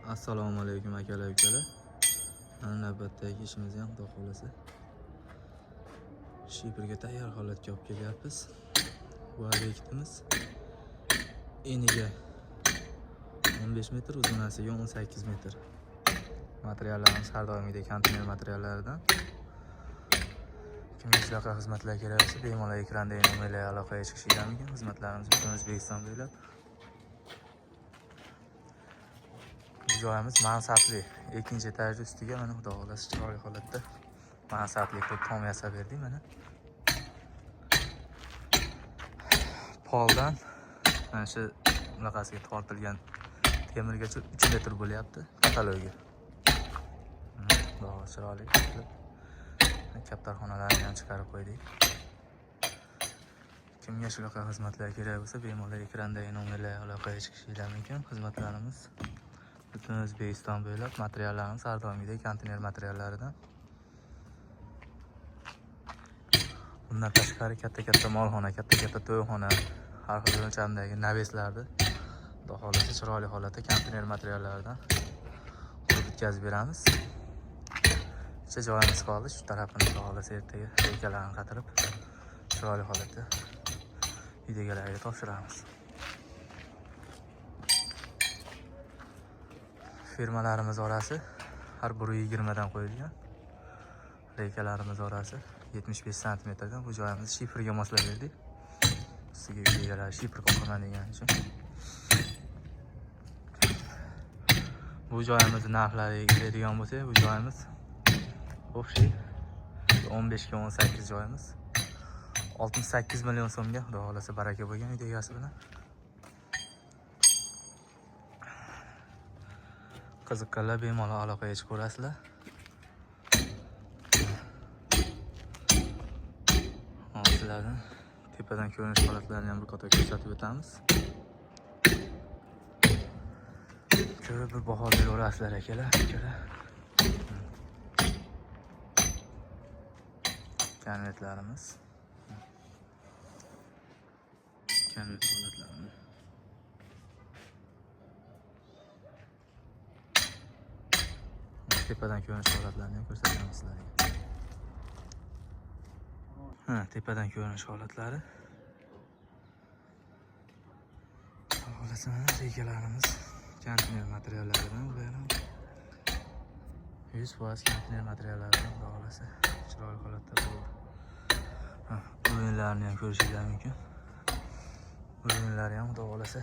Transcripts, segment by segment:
Assalomu alaykum akalar ukalar. Mana navbatdagi ishimizni ham xudo xolasa Shiprga tayyor holatga olib kelyapmiz. Bu obyektimiz eniga 15 metr, uzunasiga 18 metr. Materiallarimiz har doimgidek konteyner materiallaridan. Kimga shunaqa xizmatlar kerak bo'lsa, bemalol ekrandagi nomerlarga aloqaga chiqishingiz mumkin. Xizmatlarimiz butun O'zbekiston bo'ylab. Joyimiz mansabli. Ikkinchi etaj ustiga mana xudo xolasa chiroyli holatda mansabli qilib tom yasab berdik mana. Poldan mana shu bunaqasiga tortilgan temirgacha 3 metr bo'lyapti katalogi. Xudo xolasa chiroyli qilib kaptarxonalarni ham chiqarib qo'ydik. Kimga shunaqa xizmatlar kerak bo'lsa, bemalol ekrandagi nomerlarga aloqaga chiqishingiz mumkin. Xizmatlarimiz butun O'zbekiston bo'ylab. Materiallarimiz har doimgidek konteyner materiallaridan. Bundan tashqari katta molxona, katta to'yxona, har xil o'lchamdagi naveslarni xudo xolasa chiroyli holatda konteyner materiallaridan qurib bitkazib beramiz. Bitta joyimiz qoldi, shu tarafini xudo xolasa ertaga reykalarni qatirib chiroyli holatda uydagilarga topshiramiz. Firmalarimiz orasi har biri 20 dan qo'yilgan. Reykalarimiz orasi 75 santimetrdan. Bu joyimizni shifrga moslab berdik. Ustiga uydagilar shifr qo'yaman degan uchun. Bu joyimizni narxlariga keladigan bo'lsa, bu joyimiz общий 15 ga 18 joyimiz 68 million so'mga, xudo xolasa baraka bo'lgan uyda egasi bilan. Qiziqqanlar bemalol aloqaga chiqaverasizlar. Sizlardan tepadan ko'rinish holatlarini ham bir qator ko'rsatib o'tamiz. Ko'rib bir baho beraverasizlar akalar. Konvertlarimiz. Konvert holatlarimiz. Tepadan ko'rinish holatlarini ham ko'rsatamiz sizlarga. Tepadan ko'rinish holatlari. Xolasa reykalarimiz konteyner materiallaridan ular ham 100% konteyner materiallaridan xudo xolasa chiroyli holatda bo'ldi. O'yinlarni ham ko'rishingiz mumkin. O'yinlari ham xudo xolasa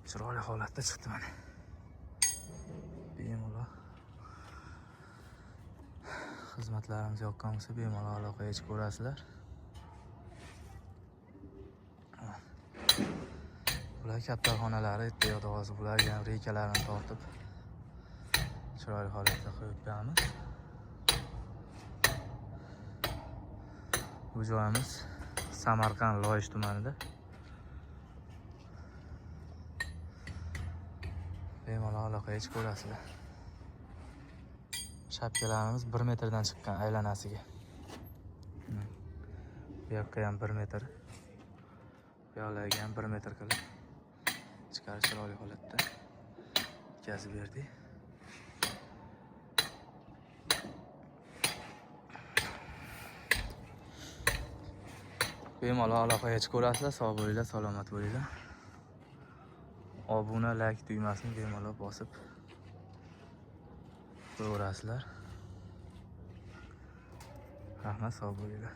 chiroyli holatda chiqdi mana. Bemalol xizmatlarimiz yoqqan bo'lsa, bemalol aloqaga chiqaverasizlar. Bular kaptarxonalari, yo'q hozir bularga ham reykalarni tortib chiroyli holatda qo'yib beramiz. Bu joyimiz Samarqand Loyish tumanida. Bemalol aloqaga chiqaverasizlar. Shapkalarimiz 1 metrdan chiqqan aylanasiga. Bu yoqqa ham 1 metr. Bu yoqlarga ham 1 metr qilib chiqarib chiroyli holatda yetkazib berdik. Bemalol aloqaga chiqaverasizlar. Sog' bo'linglar, salomat bo'linglar. Obuna, like tugmasini bemalol bosib qo'yaverasizlar. Rahmat, sog' bo'linglar.